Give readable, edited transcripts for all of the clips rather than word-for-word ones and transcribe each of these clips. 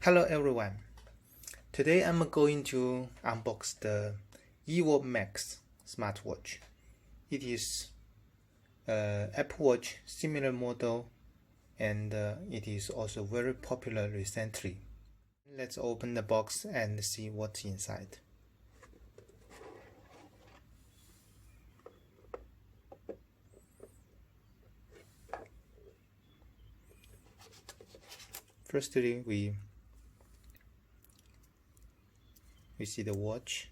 Hello everyone. Today I'm going to unbox the IWO Max smartwatch. It is Apple Watch similar model and it is also very popular recently. Let's open the box and see what's inside. Firstly, we see the watch.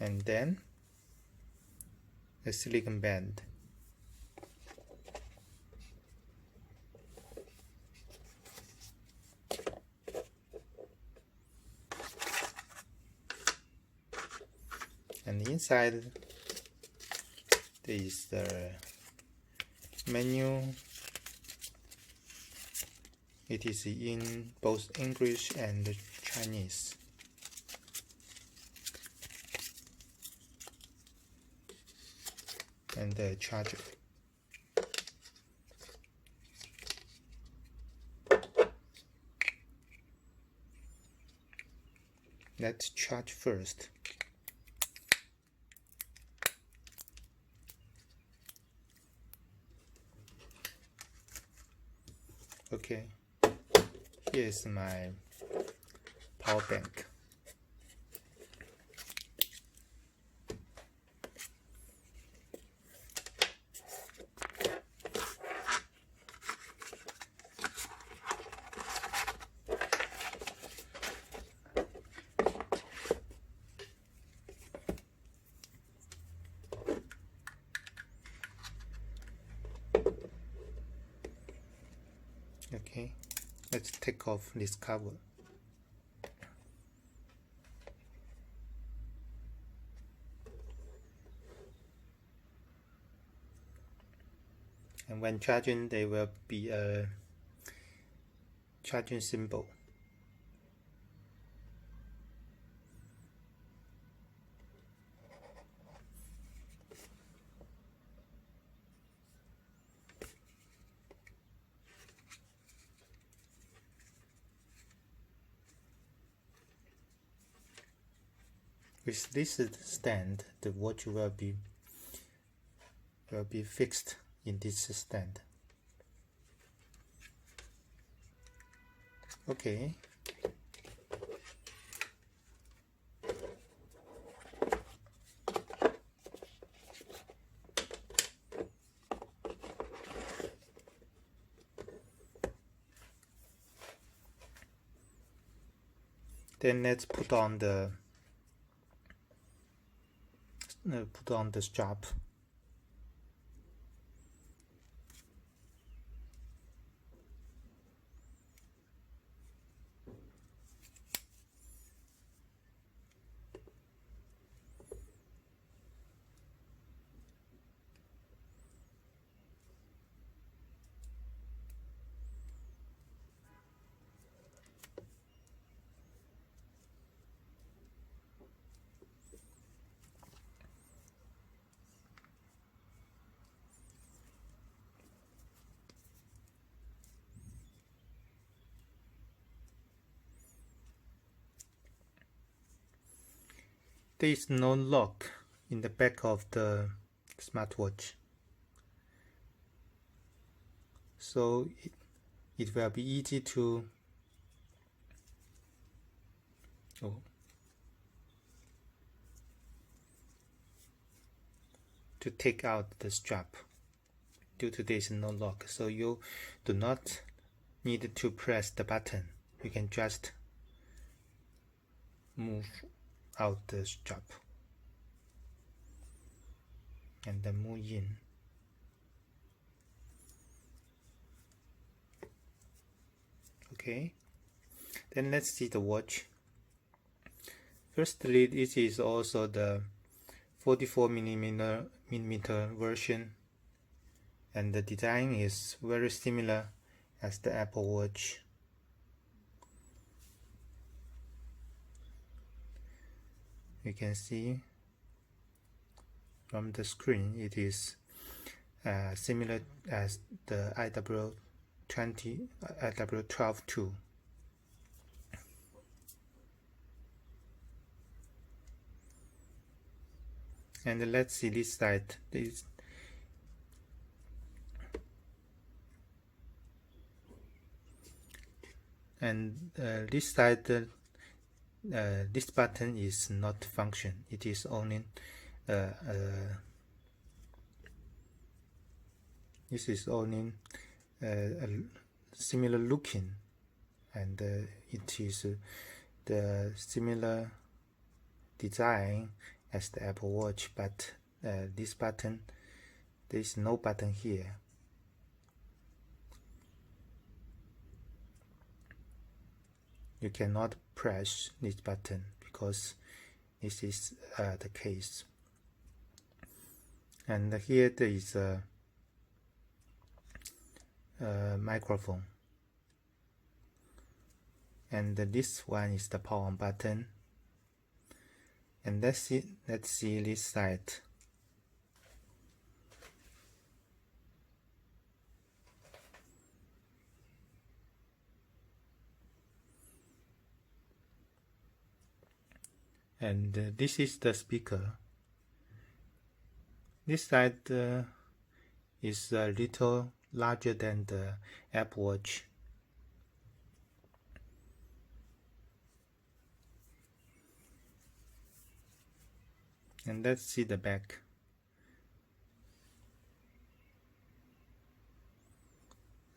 And then a silicone band. And inside there is the menu. It is in both English and Chinese. And the charger. Let's charge first. Okay, here is my power bank. Okay, let's take off this cover. And when charging, there will be a charging symbol. With this stand, the watch will be fixed in this stand. Okay. Then let's put on the strap. There is no lock in the back of the smartwatch, so it will be easy to take out the strap due to there is no lock. So you do not need to press the button. You can just move out the strap and then move in. Okay, then let's see the watch. Firstly, this is also the 44mm version, and the design is very similar as the Apple Watch. You can see from the screen it is similar as the IWO 2. And let's see this side. This side, this button is not function. It is only this is only similar looking, and it is the similar design as the Apple Watch, but this button, there is no button here. You cannot press this button because this is the case. And here there is a microphone, and this one is the power on button. And let's see this side. And this is the speaker. This side is a little larger than the Apple Watch. And let's see the back.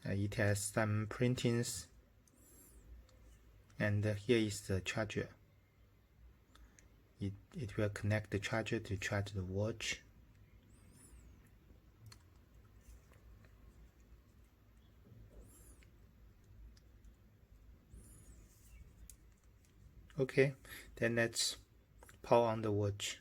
It has some printings, and here is the charger. It will connect the charger to charge the watch. Okay, then let's power on the watch.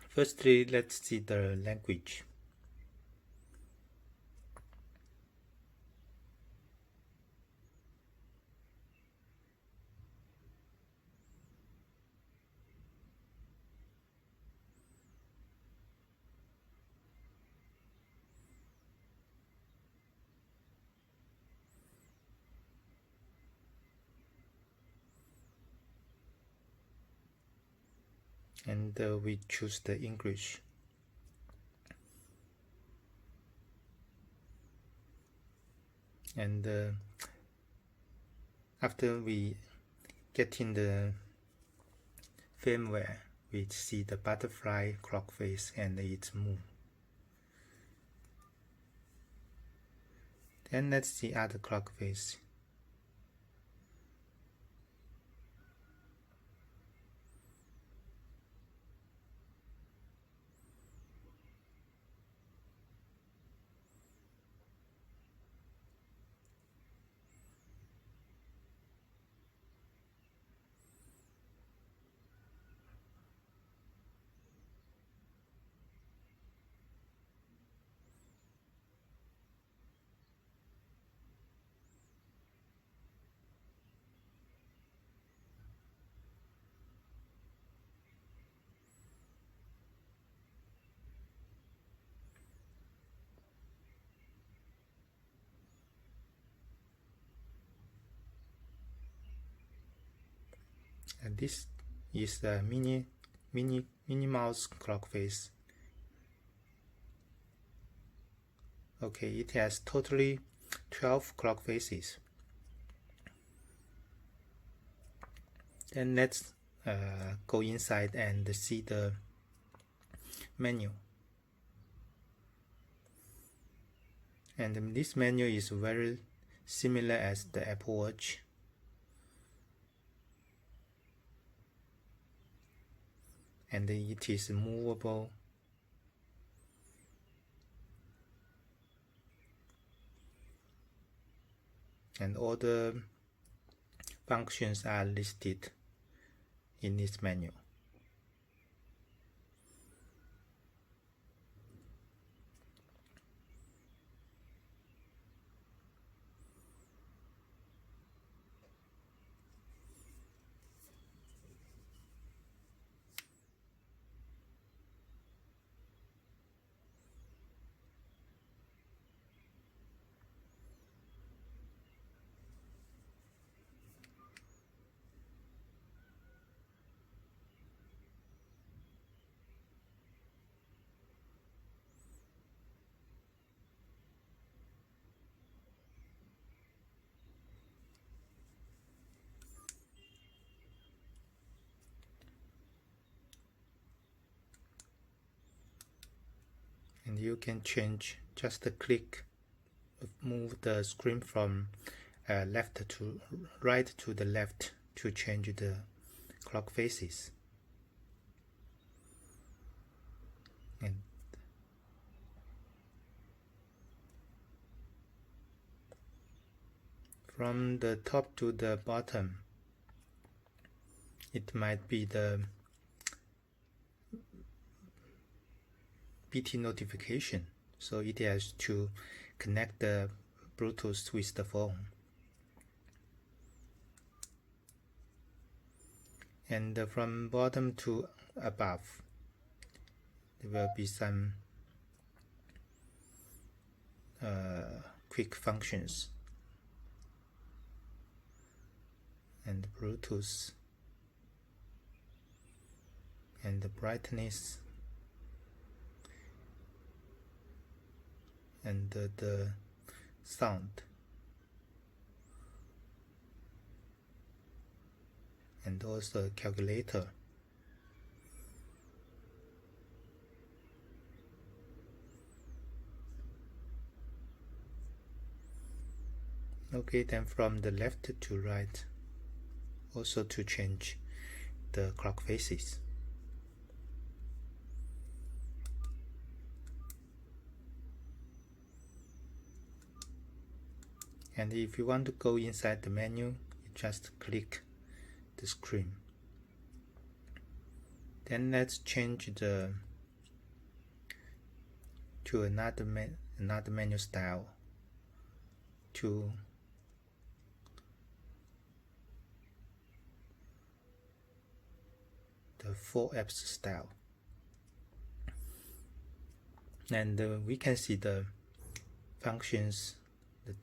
Firstly, let's see the language. And we choose the English. And after we get in the firmware, we see the butterfly clock face and its move. Then let's see other clock face. And this is the Minnie Mouse clock face. Okay, it has totally 12 clock faces. Then let's go inside and see the menu. And this menu is very similar as the Apple Watch. And it is movable. And all the functions are listed in this menu. you can change, just click, move the screen from left to right to the left to change the clock faces. And from the top to the bottom, it might be the BT notification, so it has to connect the Bluetooth with the phone. And from bottom to above, there will be some quick functions and Bluetooth and the brightness and the sound and also a calculator. Okay, then from the left to right, also to change the clock faces. And if you want to go inside the menu, you just click the screen. Then let's change to another menu style, to the 4 apps style. And we can see the functions, the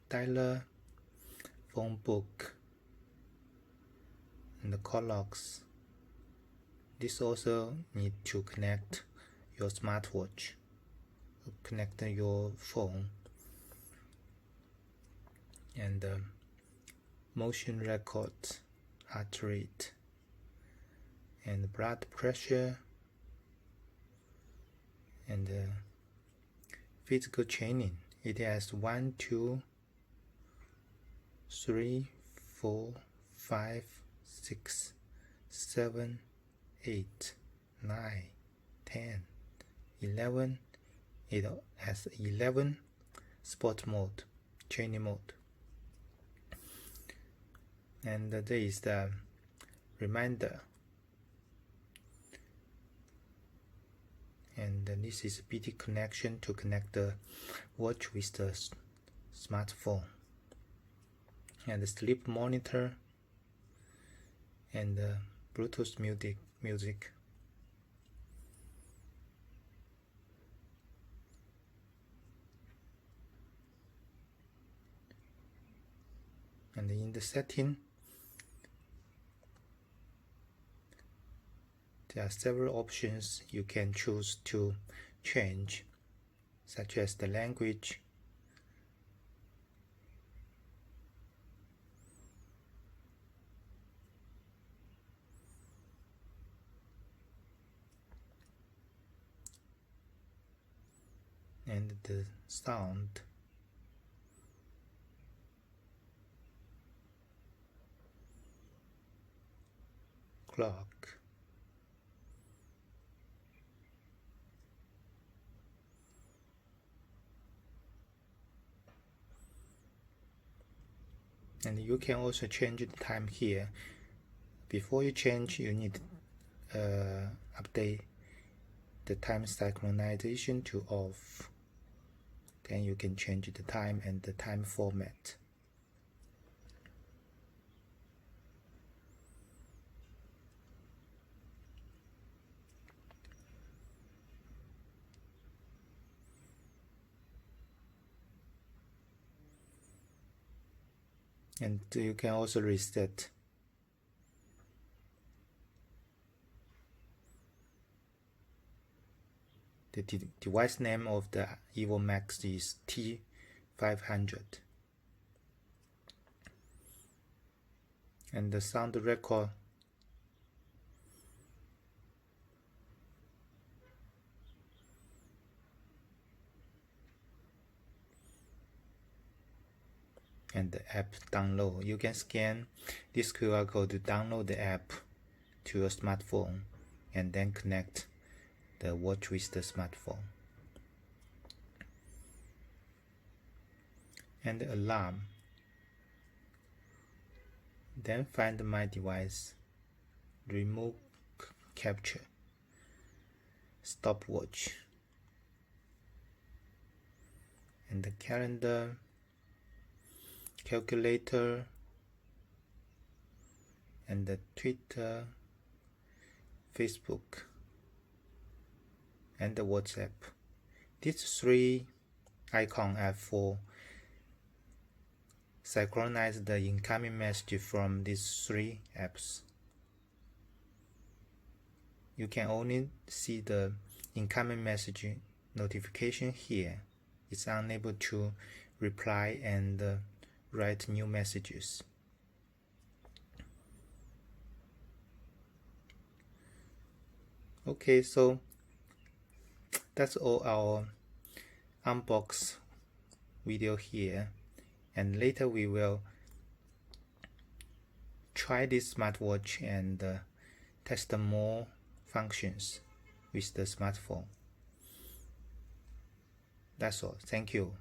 dialer, phone book, and the call logs. This also need to connect your smartwatch, connect your phone, and motion record, heart rate, and blood pressure, and physical training. It has 1, 2, 3, 4, 5, 6, 7, 8, 9, 10, 11. It has 11 sport mode, training mode. And there is the reminder. And this is BT connection to connect the watch with the smartphone. And the sleep monitor and the Bluetooth music. And in the setting, there are several options you can choose to change, such as the language, and the sound, clock, and you can also change the time here. Before you change, you need update the time synchronization to off. Then you can change the time and the time format. And you can also reset. The device name of the IWO Max is T500. And the sound record and the app download. You can scan this QR code to download the app to your smartphone and then connect the watch with the smartphone. And the alarm. Then find my device, remove capture, stopwatch, and the calendar, calculator, and the Twitter, Facebook, and the WhatsApp. These three icons are for synchronize the incoming message from these three apps. You can only see the incoming message notification here. It's unable to reply and write new messages. Okay, so that's all our unbox video here, and later we will try this smartwatch and test more functions with the smartphone. That's all. Thank you.